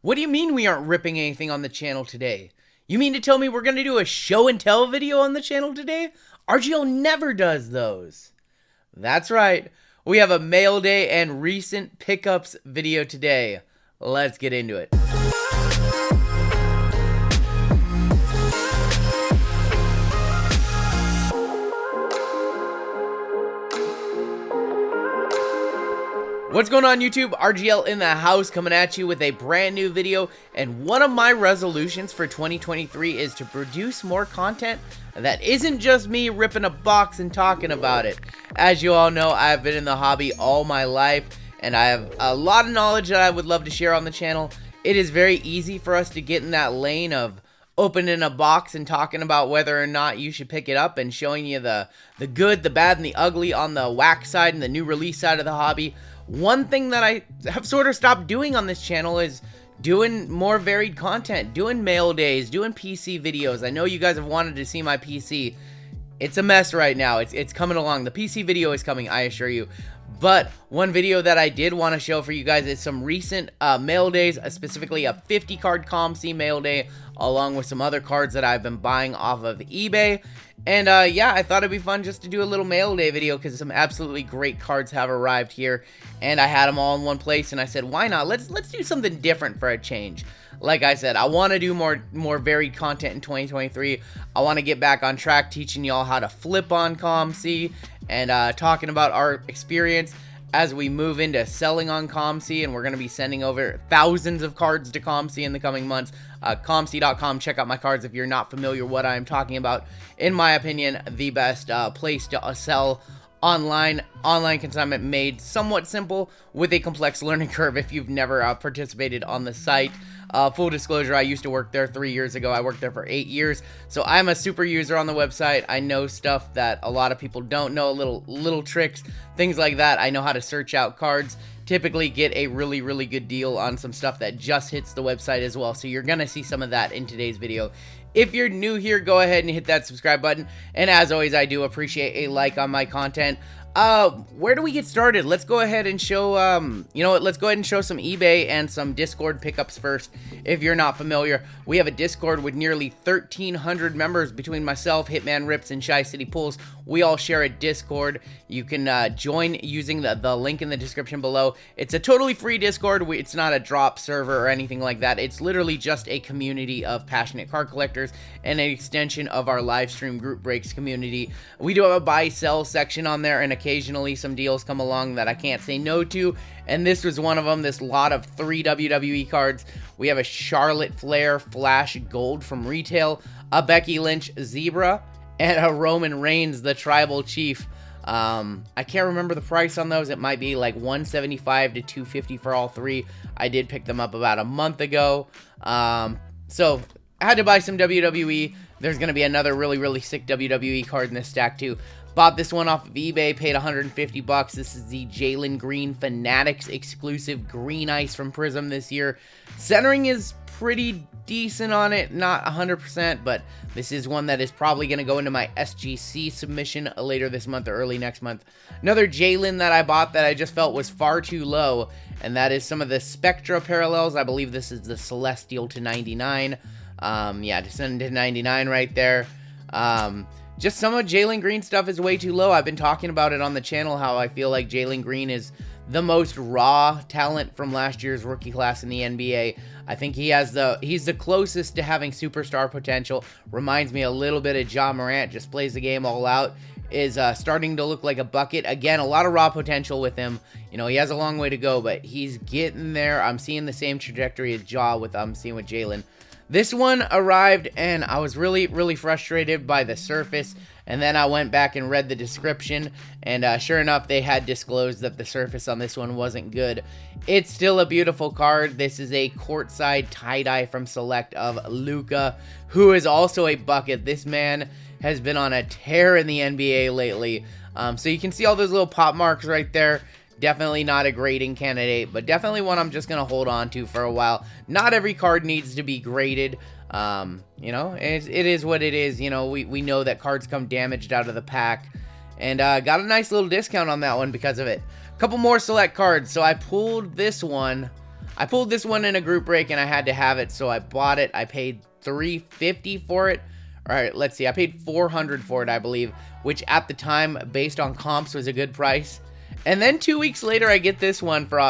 What do you mean we aren't ripping anything on the channel today? You mean to tell me we're going to do a show and tell video on the channel today? RGL never does those. That's right. We have a mail day and recent pickups video today. Let's get into it. What's going on YouTube? RGL in the house coming at you with a brand new video, and one of my resolutions for 2023 is to produce more content that isn't just me ripping a box and talking about it. As you all know, I've been in the hobby all my life and I have a lot of knowledge that I would love to share on the channel. It is very easy for us to get in that lane of opening a box and talking about whether or not you should pick it up and showing you the good, the bad, and the ugly on the wax side and the new release side of the hobby. One thing that I have sort of stopped doing on this channel is doing more varied content, doing mail days, doing PC videos. I know you guys have wanted to see my PC. It's a mess right now. It's coming along. The PC video is coming, I assure you. But one video that I did want to show for you guys is some recent mail days, specifically a 50 card COMC mail day, along with some other cards that I've been buying off of eBay. And yeah, I thought it'd be fun just to do a little mail day video because some absolutely great cards have arrived here, and I had them all in one place, and I said, why not? Let's do something different for a change. Like I said, I want to do more varied content in 2023. I want to get back on track teaching y'all how to flip on COMC and talking about our experience as we move into selling on COMC, and we're going to be sending over thousands of cards to COMC in the coming months. COMC.com, check out my cards if you're not familiar what I'm talking about. In my opinion, the best place to sell online consignment, made somewhat simple with a complex learning curve if you've never participated on the site. Full disclosure, I used to work there 3 years ago. I worked there for 8 years, so I'm a super user on the website. I know stuff that a lot of people don't know, little tricks, things like that. I know how to search out cards, typically get a really good deal on some stuff that just hits the website as well, so you're gonna see some of that in today's video. If you're new here, go ahead and hit that subscribe button, and as always, I do appreciate a like on my content. Where do we get started? Let's go ahead and show, you know what, let's go ahead and show some eBay and some Discord pickups first. If you're not familiar, we have a Discord with nearly 1,300 members between myself, Hitman Rips, and Shy City Pulls. We all share a Discord. You can join using the link in the description below. It's a totally free Discord. It's not a drop server or anything like that. It's literally just a community of passionate card collectors and an extension of our live stream group breaks community. We do have a buy-sell section on there, and occasionally some deals come along that I can't say no to, and this was one of them. This lot of 3 WWE cards. We have a Charlotte Flair Flash Gold from retail, a Becky Lynch Zebra, and a Roman Reigns the Tribal Chief. I can't remember the price on those. It might be like $175 to $250 for all 3. I did pick them up about a month ago, so I had to buy some WWE. There's going to be another really sick WWE card in this stack too. Bought this one off of eBay, paid 150 bucks. This is the Jalen Green Fanatics exclusive green ice from Prism this year. Centering is pretty decent on it, not 100%, but this is one that is probably going to go into my SGC submission later this month or early next month. Another Jalen that I bought that I just felt was far too low, and that is some of the Spectra parallels. I believe this is the Celestial to 99. Yeah, descending to 99 right there. Just some of Jalen Green stuff is way too low. I've been talking about it on the channel, how I feel like Jalen Green is the most raw talent from last year's rookie class in the NBA. I think he's the closest to having superstar potential. Reminds me a little bit of Ja Morant, just plays the game all out. Is starting to look like a bucket. Again, a lot of raw potential with him. You know, he has a long way to go, but he's getting there. I'm seeing the same trajectory as Ja with I'm seeing with Jalen. This one arrived, and I was really frustrated by the surface, and then I went back and read the description, and sure enough, they had disclosed that the surface on this one wasn't good. It's still a beautiful card. This is a courtside tie-dye from Select of Luka, who is also a bucket. This man has been on a tear in the NBA lately. So you can see all those little pop marks right there. Definitely not a grading candidate, but definitely one I'm just going to hold on to for a while. Not every card needs to be graded. You know, it is what it is. You know, we know that cards come damaged out of the pack. And got a nice little discount on that one because of it. A couple more select cards. So I pulled this one. I pulled this one in a group break and I had to have it, so I bought it. I paid $350 for it. All right, let's see. I paid $400 for it, I believe, which at the time, based on comps, was a good price. And then 2 weeks later, I get this one for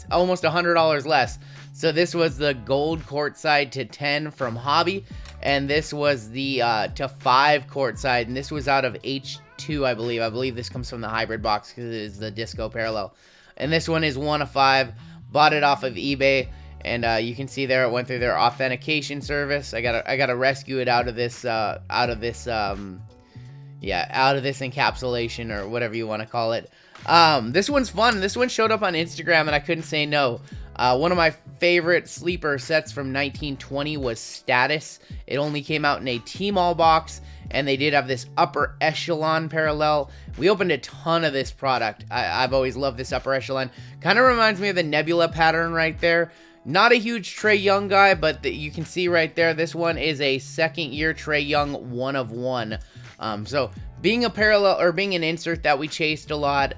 almost $100 less. So this was the gold courtside to 10 from Hobby, and this was the to 5 courtside, and this was out of H2, I believe. I believe this comes from the hybrid box because it is the Disco Parallel. And this one is 1 of 5. Bought it off of eBay, and you can see there it went through their authentication service. I gotta rescue it out of this encapsulation, or whatever you want to call it. This one's fun. This one showed up on Instagram and I couldn't say no. One of my favorite sleeper sets from 1920 was Status. It only came out in a T-Mall box, and they did have this upper echelon parallel. We opened a ton of this product. I've always loved this upper echelon. Kind of reminds me of the Nebula pattern right there. Not a huge Trae Young guy, but you can see right there, this one is a second-year Trae Young 1 of 1. So being a parallel, or being an insert that we chased a lot,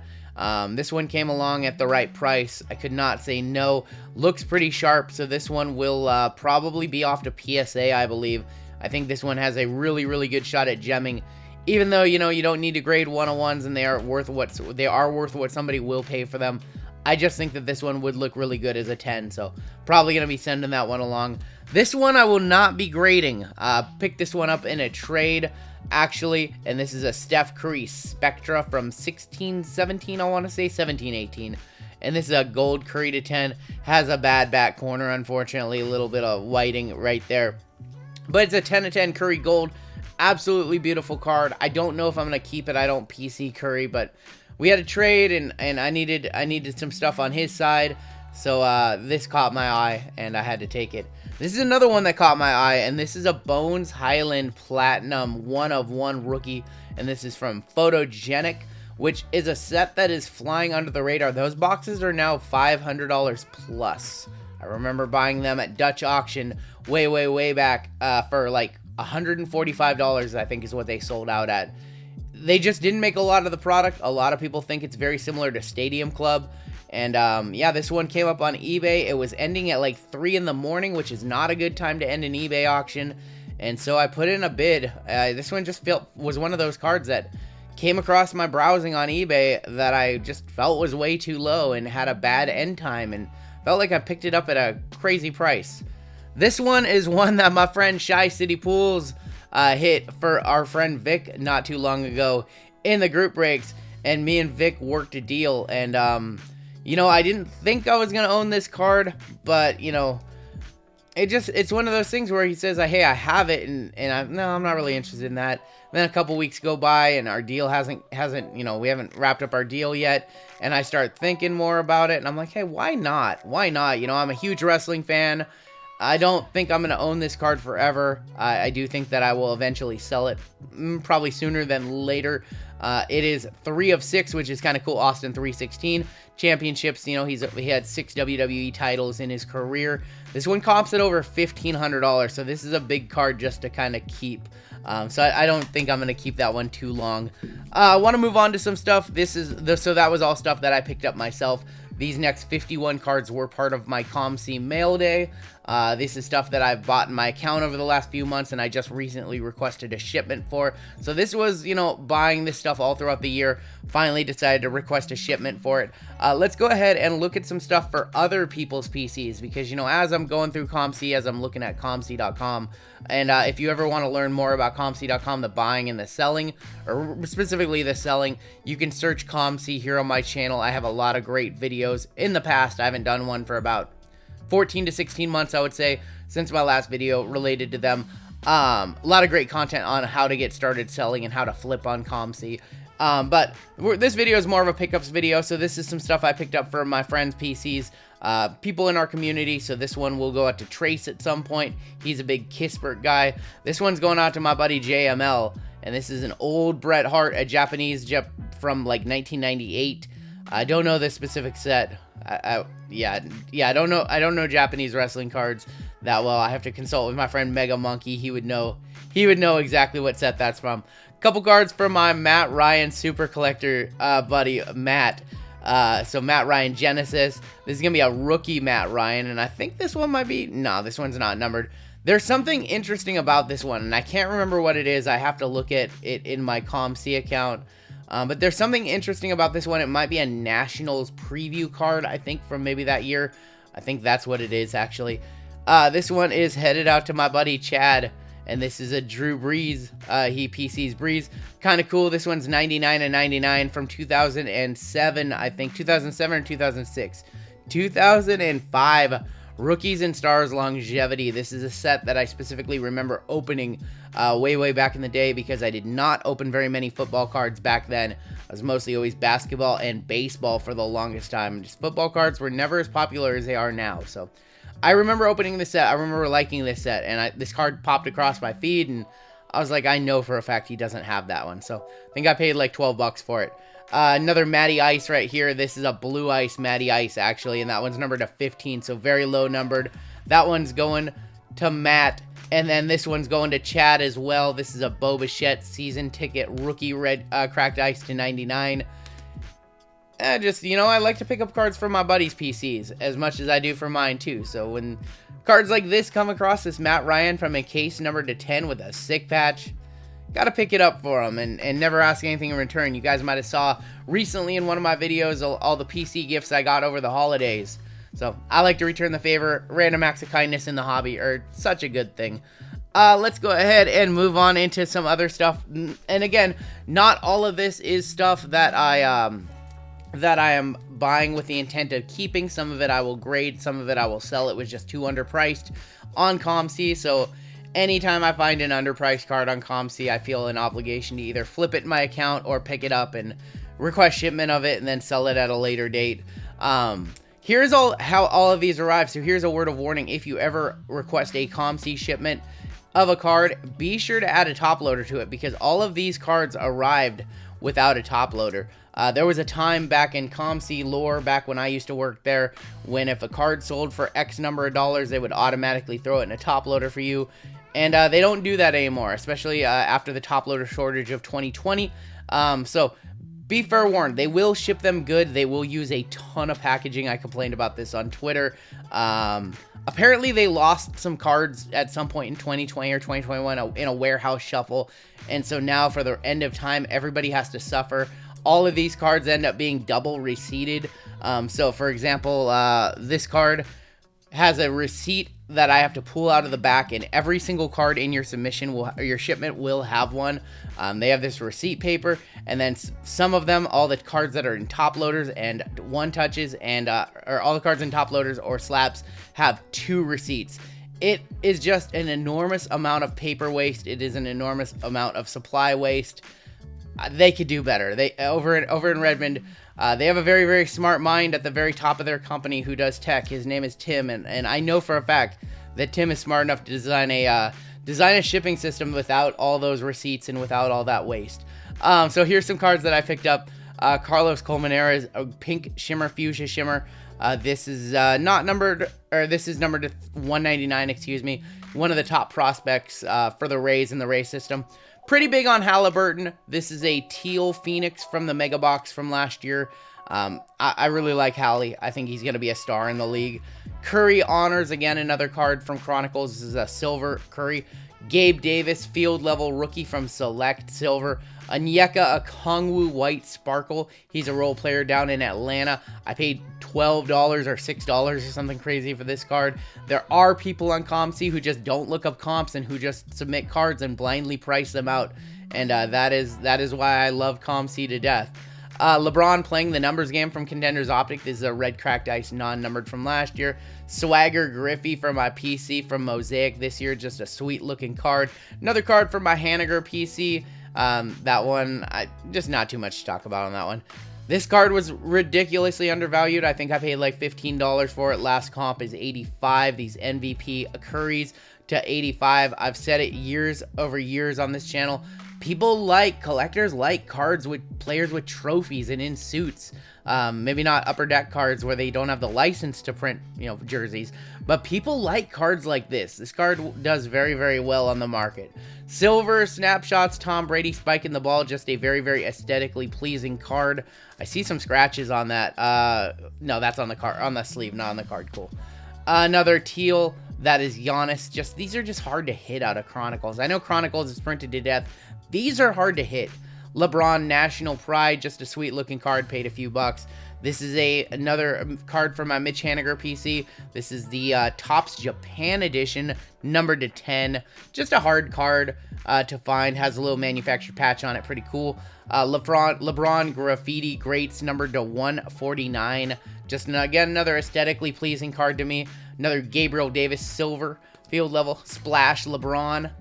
this one came along at the right price. I could not say no. Looks pretty sharp, so this one will probably be off to PSA, I believe. I think this one has a really, really good shot at gemming. Even though, you know, you don't need to grade 101s, and they are worth what somebody will pay for them. I just think that this one would look really good as a 10, so probably going to be sending that one along. This one I will not be grading. Picked this one up in a trade, actually, and this is a Steph Curry Spectra from 16-17, I want to say, 17-18. And this is a gold Curry to 10. Has a bad back corner, unfortunately, a little bit of whiting right there. But it's a 10 of 10 Curry gold. Absolutely beautiful card. I don't know if I'm going to keep it. I don't PC Curry, but we had a trade, and I needed some stuff on his side, so this caught my eye, and I had to take it. This is another one that caught my eye, and this is a Bones Highland Platinum 1 of 1 rookie, and this is from Photogenic, which is a set that is flying under the radar. Those boxes are now $500 plus. I remember buying them at Dutch auction way back for like $145, I think is what they sold out at. They just didn't make a lot of the product. A lot of people think it's very similar to Stadium Club. And yeah, this one came up on eBay. It was ending at like 3 in the morning, which is not a good time to end an eBay auction. And so I put in a bid. This one just was one of those cards that came across my browsing on eBay that I just felt was way too low and had a bad end time, and felt like I picked it up at a crazy price. This one is one that my friend Shy City Pools hit for our friend Vic not too long ago in the group breaks, and me and Vic worked a deal. And you know, I didn't think I was gonna own this card, but you know, it's one of those things where he says, hey, I have it, and I'm not really interested in that. And then a couple weeks go by, and our deal hasn't, you know, we haven't wrapped up our deal yet, and I start thinking more about it, and I'm like, hey, why not? You know, I'm a huge wrestling fan. I don't think I'm going to own this card forever. I do think that I will eventually sell it, probably sooner than later. It is 3 of 6, which is kind of cool. Austin 316 championships. You know, he had 6 WWE titles in his career. This one comps at over $1,500, so this is a big card just to kind of keep. So I don't think I'm going to keep that one too long. I want to move on to some stuff. So that was all stuff that I picked up myself. These next 51 cards were part of my COMC Mailday. This is stuff that I've bought in my account over the last few months, and I just recently requested a shipment for. So this was, you know, buying this stuff all throughout the year. Finally decided to request a shipment for it. Let's go ahead and look at some stuff for other people's PCs, because, you know, as I'm going through COMC, as I'm looking at COMC.com, and if you ever want to learn more about COMC.com, the buying and the selling, or specifically the selling, you can search COMC here on my channel. I have a lot of great videos. In the past, I haven't done one for about 14 to 16 months, I would say, since my last video related to them. A lot of great content on how to get started selling and how to flip on COMC. But this video is more of a pickups video, so this is some stuff I picked up from my friends' PCs, people in our community. So this one will go out to Trace at some point. He's a big Kispert guy. This one's going out to my buddy JML, and this is an old Bret Hart, a Japanese from like 1998. I don't know this specific set. I don't know Japanese wrestling cards that well. I have to consult with my friend Mega Monkey. He would know exactly what set that's from. Couple cards from my Matt Ryan super collector buddy Matt. So Matt Ryan Genesis. This is going to be a rookie Matt Ryan, and I think this one might be... No, this one's not numbered. There's something interesting about this one, and I can't remember what it is. I have to look at it in my COMC account. But there's something interesting about this one. It might be a Nationals preview card, I think, from maybe that year. I think that's what it is, actually. This one is headed out to my buddy Chad, and this is a Drew Brees. He PCs Brees. Kind of cool. This one's 99 and 99 from 2007, I think. 2007 or 2006. 2005. Rookies and Stars Longevity. This is a set that I specifically remember opening way back in the day because I did not open very many football cards back then. I was mostly always basketball and baseball for the longest time. Just football cards were never as popular as they are now. So I remember opening this set. I remember liking this set, and this card popped across my feed, and I was like, I know for a fact he doesn't have that one. So I think I paid like 12 bucks for it. Another Matty Ice right here. This is a Blue Ice Matty Ice, actually, and that one's numbered to 15, so very low numbered. That one's going to Matt, and then this one's going to Chad as well. This is a Bo Bichette season ticket rookie red cracked ice to 99. Just, you know, I like to pick up cards for my buddies' PCs as much as I do for mine, too. So when cards like this come across, this Matt Ryan from a case numbered to 10 with a sick patch, gotta pick it up for them and never ask anything in return. You guys might have saw recently in one of my videos all the PC gifts I got over the holidays. So I like to return the favor. Random acts of kindness in the hobby are such a good thing. Let's go ahead and move on into some other stuff. And again, not all of this is stuff that I am buying with the intent of keeping. Some of it I will grade, some of it I will sell. It was just too underpriced on COMC, so anytime I find an underpriced card on COMC, I feel an obligation to either flip it in my account or pick it up and request shipment of it and then sell it at a later date. Here's how all of these arrive. So here's a word of warning. If you ever request a COMC shipment of a card, be sure to add a top loader to it because all of these cards arrived without a top loader. There was a time back in COMC lore, back when I used to work there, when if a card sold for X number of dollars, they would automatically throw it in a top loader for you. And they don't do that anymore, especially after the top loader shortage of 2020. So be fair warned, they will ship them good. They will use a ton of packaging. I complained about this on Twitter. Apparently, they lost some cards at some point in 2020 or 2021 in a warehouse shuffle. And so now for the end of time, everybody has to suffer. All of these cards end up being double receipted. So for example, this card has a receipt that I have to pull out of the back, and every single card in your submission or your shipment will have one. They have this receipt paper, and then some of them, all the cards that are in top loaders and one touches, and or all the cards in top loaders or slabs have 2 receipts. It is just an enormous amount of paper waste. It is an enormous amount of supply waste. They could do better. They over in Redmond, they have a very smart mind at the very top of their company who does tech. His name is Tim, and I know for a fact that Tim is smart enough to design a shipping system without all those receipts and without all that waste. So here's some cards that I picked up. Carlos Colmenera's a pink shimmer fuchsia shimmer. This is not numbered, or this is numbered to 199. Excuse me. One of the top prospects for the Rays in the Rays system. Pretty big on Halliburton. This is a teal Phoenix from the Mega Box from last year. I really like Hallie. I think he's going to be a star in the league. Curry Honors, again, another card from Chronicles. This is a silver Curry. Gabe Davis, field level rookie from Select Silver. Onyeka Okongwu White Sparkle. He's a role player down in Atlanta. I paid $12 or $6 or something crazy for this card. There are people on COMC who just don't look up comps and who just submit cards and blindly price them out. And that is why I love COMC to death. LeBron playing the numbers game from Contenders Optic. This is a red cracked ice non-numbered from last year. Swagger Griffey from my PC from Mosaic this year. Just a sweet looking card. Another card from my Haniger PC. That one, just not too much to talk about on that one. This card was ridiculously undervalued. I think I paid like $15 for it. Last comp is 85. These MVP Currys to 85. I've said it years over years on this channel. collectors like cards with players with trophies and in suits. Maybe not upper deck cards where they don't have the license to print, jerseys, but people like cards like this. This card does very, very well on the market. Silver snapshots, Tom Brady spiking the ball, just a very, very aesthetically pleasing card. I see some scratches on that. No, that's on the card, on the sleeve, not on the card. Cool. Another teal. That is Giannis. These are just hard to hit out of Chronicles. I know Chronicles is printed to death. These are hard to hit. LeBron National Pride, just a sweet looking card, paid a few bucks. This is another card from my Mitch Haniger PC. This is the Topps Japan edition, numbered to 10. Just a hard card to find. Has a little manufactured patch on it, pretty cool. LeBron Graffiti Greats, numbered to 149. Just again, another aesthetically pleasing card to me. Another Gabriel Davis Silver, field level, splash LeBron,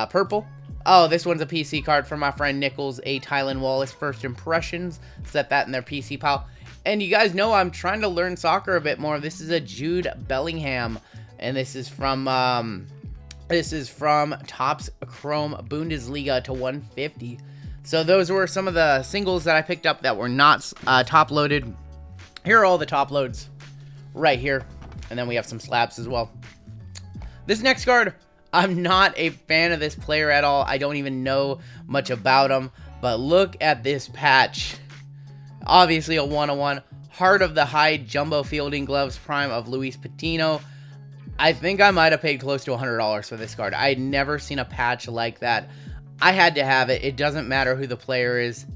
purple. Oh, this one's a PC card from my friend Nichols, A. Tylan Wallace, First Impressions. Set that in their PC pile. And you guys know I'm trying to learn soccer a bit more. This is a Jude Bellingham, and this is from Topps Chrome Bundesliga to 150. So those were some of the singles that I picked up that were not top loaded. Here are all the top loads right here. And then we have some slabs as well. This next card, I'm not a fan of this player at all. I don't even know much about him. But look at this patch. Obviously a 101. Heart of the Hide Jumbo Fielding Gloves Prime of Luis Patino. I think I might have paid close to $100 for this card. I had never seen a patch like that. I had to have it. It doesn't matter who the player is.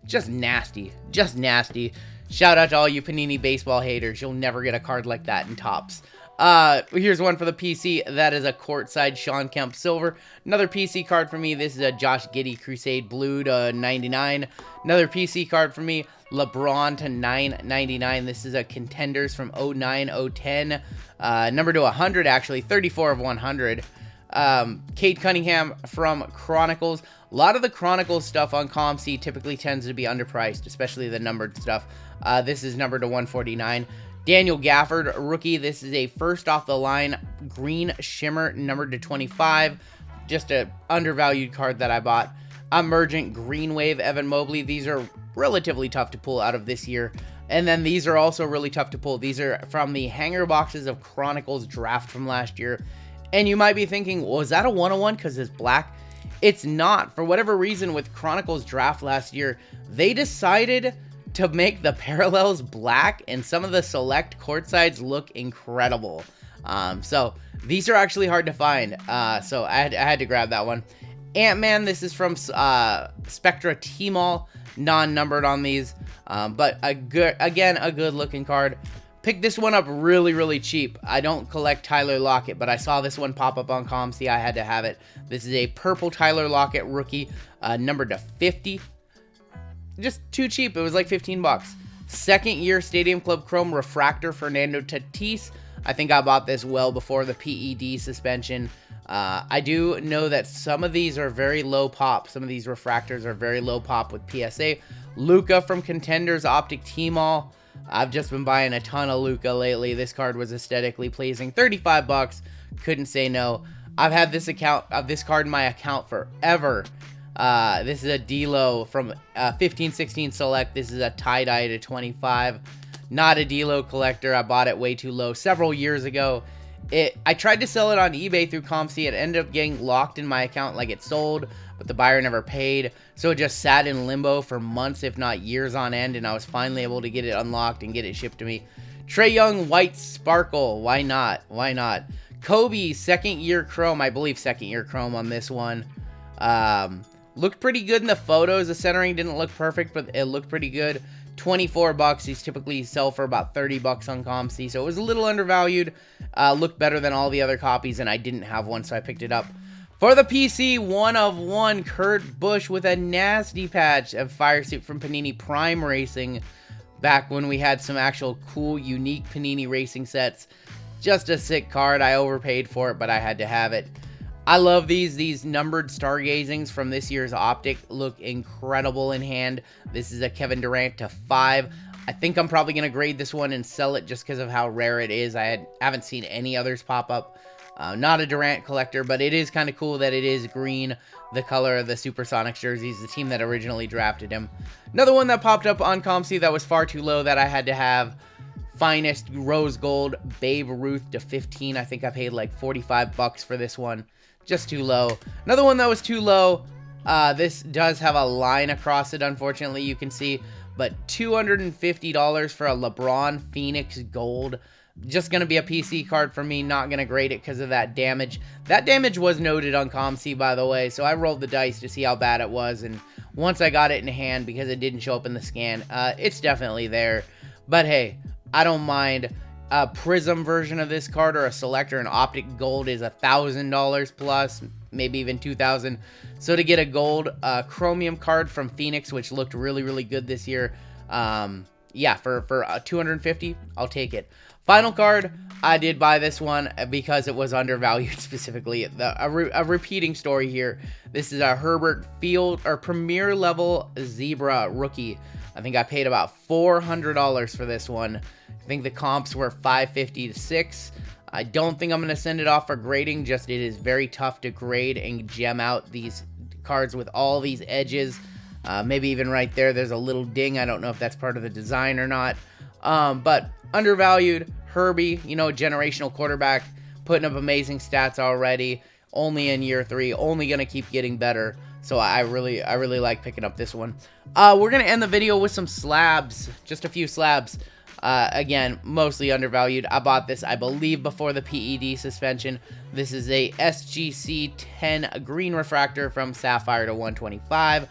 Just nasty. Just nasty. Shout out to all you Panini baseball haters. You'll never get a card like that in Topps. Here's one for the PC. That is a courtside Sean Kemp Silver. Another PC card for me. This is a Josh Giddey Crusade Blue to 99. Another PC card for me. LeBron to 999. This is a Contenders from 09-010. Number to 100, actually. 34 of 100. Cade Cunningham from Chronicles. A lot of the Chronicles stuff on COMC typically tends to be underpriced, especially the numbered stuff. This is numbered to 149. Daniel Gafford, rookie. This is a first off the line green shimmer, numbered to 25. Just a undervalued card that I bought. Emergent Green Wave Evan Mobley. These are relatively tough to pull out of this year. And then these are also really tough to pull. These are from the hanger boxes of Chronicles draft from last year. And you might be thinking, well, is that a 101 because it's black? It's not. For whatever reason, with Chronicles draft last year, they decided to make the parallels black, and some of the select courtsides look incredible. So these are actually hard to find. So I had to grab that one. Ant-Man, this is from Spectra T-Mall, non-numbered on these, but a good looking card. Picked this one up really, really cheap. I don't collect Tyler Lockett, but I saw this one pop up on COMC. I had to have it. This is a purple Tyler Lockett rookie, numbered to 50. Just too cheap. It was like 15 bucks. Second year Stadium Club Chrome Refractor Fernando Tatis. I think I bought this well before the PED suspension. I do know that some of these are very low pop. Some of these refractors are very low pop with PSA. Luca from Contenders Optic T-Mall. I've just been buying a ton of Luca lately. This card was aesthetically pleasing. 35 bucks. Couldn't say no. I've had this card in my account forever. This is a D-Lo from 15-16 Select. This is a tie-dye to 25. Not a D-Lo collector. I bought it way too low several years ago. I tried to sell it on eBay through COMC. It ended up getting locked in my account like it sold, but the buyer never paid. So it just sat in limbo for months, if not years on end, and I was finally able to get it unlocked and get it shipped to me. Trae Young White Sparkle. Why not? Why not? Kobe, second year chrome. I believe second year chrome on this one. Looked pretty good in the photos. The centering didn't look perfect, but it looked pretty good. 24 bucks. These typically sell for about 30 bucks on COMC, so it was a little undervalued. Looked better than all the other copies, and I didn't have one, so I picked it up. For the PC, 1 of 1, Kurt Busch with a nasty patch of Fire Suit from Panini Prime Racing. Back when we had some actual cool, unique Panini Racing sets. Just a sick card. I overpaid for it, but I had to have it. I love these numbered stargazings from this year's Optic. Look incredible in hand. This is a Kevin Durant to 5. I think I'm probably going to grade this one and sell it just because of how rare it is. I haven't seen any others pop up. Not a Durant collector, but it is kind of cool that it is green, the color of the Supersonics jerseys, the team that originally drafted him. Another one that popped up on COMC that was far too low that I had to have. Finest Rose Gold Babe Ruth to 15. I think I paid like 45 bucks for this one. Just too low. Another one that was too low. This does have a line across it, unfortunately, you can see. But $250 for a LeBron Phoenix Gold. Just going to be a PC card for me. Not going to grade it because of that damage. That damage was noted on COMC, by the way. So I rolled the dice to see how bad it was. And once I got it in hand, because it didn't show up in the scan, it's definitely there. But hey, I don't mind. A Prism version of this card or a Selector and Optic Gold is $1,000 plus, maybe even $2,000. So to get a gold Chromium card from Phoenix, which looked really, really good this year, yeah, for $250, I'll take it. Final card, I did buy this one because it was undervalued specifically. A repeating story here. This is a Herbert Field or Premier Level Zebra rookie. I think I paid about $400 for this one. I think the comps were $550 to $600. I don't think I'm going to send it off for grading. Just it is very tough to grade and gem out these cards with all these edges. Maybe even right there, there's a little ding. I don't know if that's part of the design or not. But undervalued. Herbie, you know, generational quarterback, putting up amazing stats already. Only in year 3. Only going to keep getting better. So I really like picking up this one. We're going to end the video with some slabs. Just a few slabs. Again, mostly undervalued. I bought this, I believe, before the PED suspension. This is a SGC 10 green refractor from Sapphire to 125.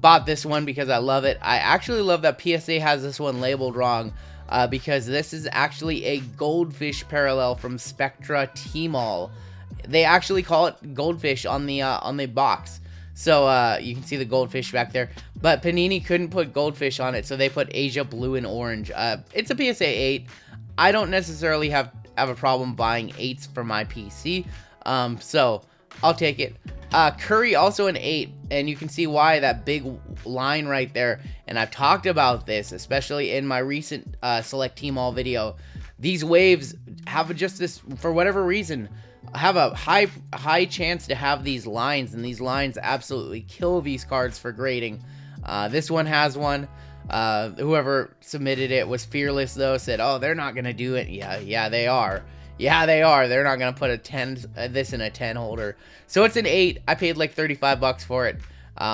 Bought this one because I love it. I actually love that PSA has this one labeled wrong, because this is actually a goldfish parallel from Spectra T-Mall. They actually call it goldfish on the box. So you can see the goldfish back there. But Panini couldn't put goldfish on it, so they put Asia Blue and Orange. It's a PSA 8. I don't necessarily have a problem buying 8s for my PC. So I'll take it. Curry also an 8, and you can see why, that big line right there. And I've talked about this, especially in my recent Select Team All video. These waves have just this, for whatever reason, have a high chance to have these lines, and these lines absolutely kill these cards for grading. This one has one. Whoever submitted it was fearless though, said, oh, they're not gonna do it. Yeah they are. They're not gonna put a 10 this in a 10 holder. So it's an 8. I paid like 35 bucks for it,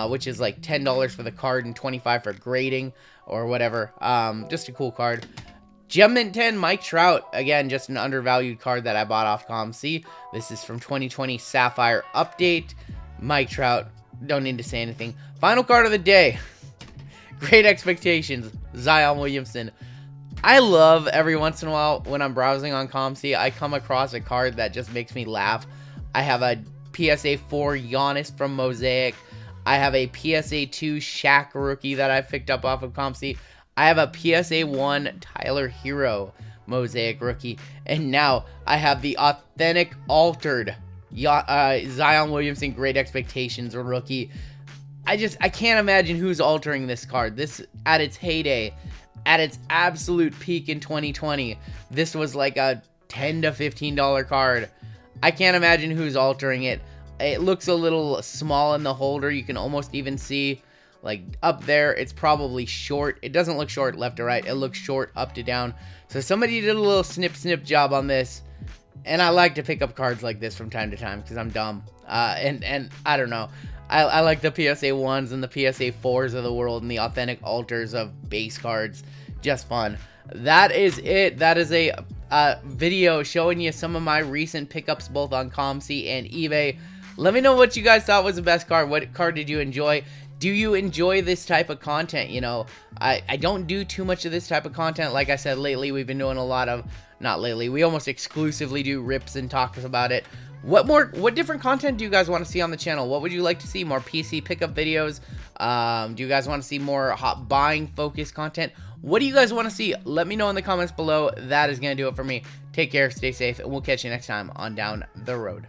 which is like $10 for the card and 25 for grading or whatever. Just a cool card. Gem Mint 10 Mike Trout, again, just an undervalued card that I bought off COMC. This is from 2020 Sapphire Update. Mike Trout, don't need to say anything. Final card of the day. Great Expectations, Zion Williamson. I love every once in a while when I'm browsing on COMC, I come across a card that just makes me laugh. I have a PSA 4 Giannis from Mosaic. I have a PSA 2 Shaq rookie that I picked up off of COMC. I have a PSA 1 Tyler Hero Mosaic rookie. And now I have the authentic altered Zion Williamson Great Expectations rookie. I can't imagine who's altering this card. This, at its heyday, at its absolute peak in 2020, this was like a $10 to $15 card. I can't imagine who's altering it. It looks a little small in the holder. You can almost even see, like, up there, it's probably short. It doesn't look short left to right. It looks short up to down. So somebody did a little snip job on this. And I like to pick up cards like this from time to time because I'm dumb. And I don't know. I like the PSA 1s and the PSA 4s of the world and the authentic alters of base cards. Just fun. That is it. That is a video showing you some of my recent pickups both on COMC and eBay. Let me know what you guys thought was the best card. What card did you enjoy? Do you enjoy this type of content? You know, I don't do too much of this type of content. Like I said, lately we've been doing a lot of, not lately, we almost exclusively do rips and talks about it. What different content do you guys want to see on the channel? What would you like to see? More PC pickup videos? Do you guys want to see more hot buying focused content? What do you guys want to see? Let me know in the comments below. That is going to do it for me. Take care, stay safe, and we'll catch you next time on Down the Road.